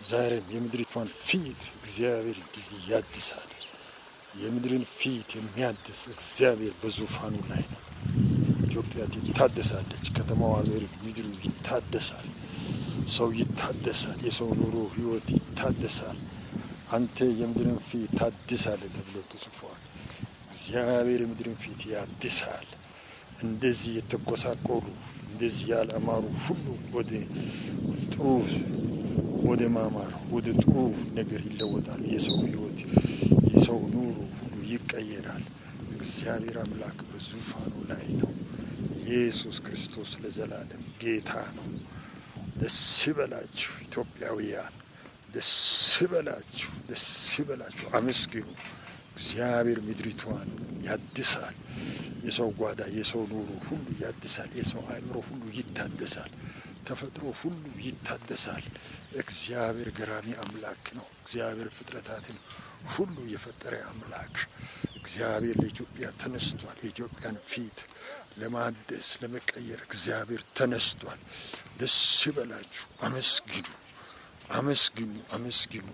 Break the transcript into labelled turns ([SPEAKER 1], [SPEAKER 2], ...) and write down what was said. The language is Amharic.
[SPEAKER 1] ዛሬም የምድሪቷን ፊት እግዚአብሔር ጊዜ ያድሳል። የምድርን ፊት የሚያድስ እግዚአብሔር በዙፋኑ ላይ ነው። ኢትዮጵያ ትታደሳለች። ከተማዋ፣ ሀገር፣ ምድሩ ይታደሳል። ሰው ይታደሳል። የሰው ኑሮ ህይወት ይታደሳል። አንተ የምድርን ፊት ታድሳለህ ተብሎ ተጽፏል። እግዚአብሔር የምድርን ፊት ያድሳል። እንደዚህ የተጎሳቆሉ እንደዚህ ያላማሩ ሁሉ ወደ ጥሩ ወደ ማማር ወደ ጥሩ ነገር ይለወጣል። የሰው ህይወት የሰው ኑሮ ሁሉ ይቀየራል። እግዚአብሔር አምላክ በዙፋኑ ላይ ነው። ኢየሱስ ክርስቶስ ለዘላለም ጌታ ነው። ደስ ይበላችሁ ኢትዮጵያውያን፣ ደስ ይበላችሁ፣ ደስ ይበላችሁ፣ አመስግኑ። እግዚአብሔር ምድሪቷን ያድሳል። የሰው ጓዳ የሰው ኑሮ ሁሉ ያድሳል። የሰው አእምሮ ሁሉ ይታደሳል። ተፈጥሮ ሁሉ ይታደሳል። እግዚአብሔር ገራሚ አምላክ ነው። እግዚአብሔር ፍጥረታትን ሁሉ የፈጠረ አምላክ እግዚአብሔር ለኢትዮጵያ ተነስቷል። የኢትዮጵያን ፊት ለማደስ ለመቀየር እግዚአብሔር ተነስቷል። ደስ ይበላችሁ፣ አመስግኑ፣ አመስግኑ፣ አመስግኑ።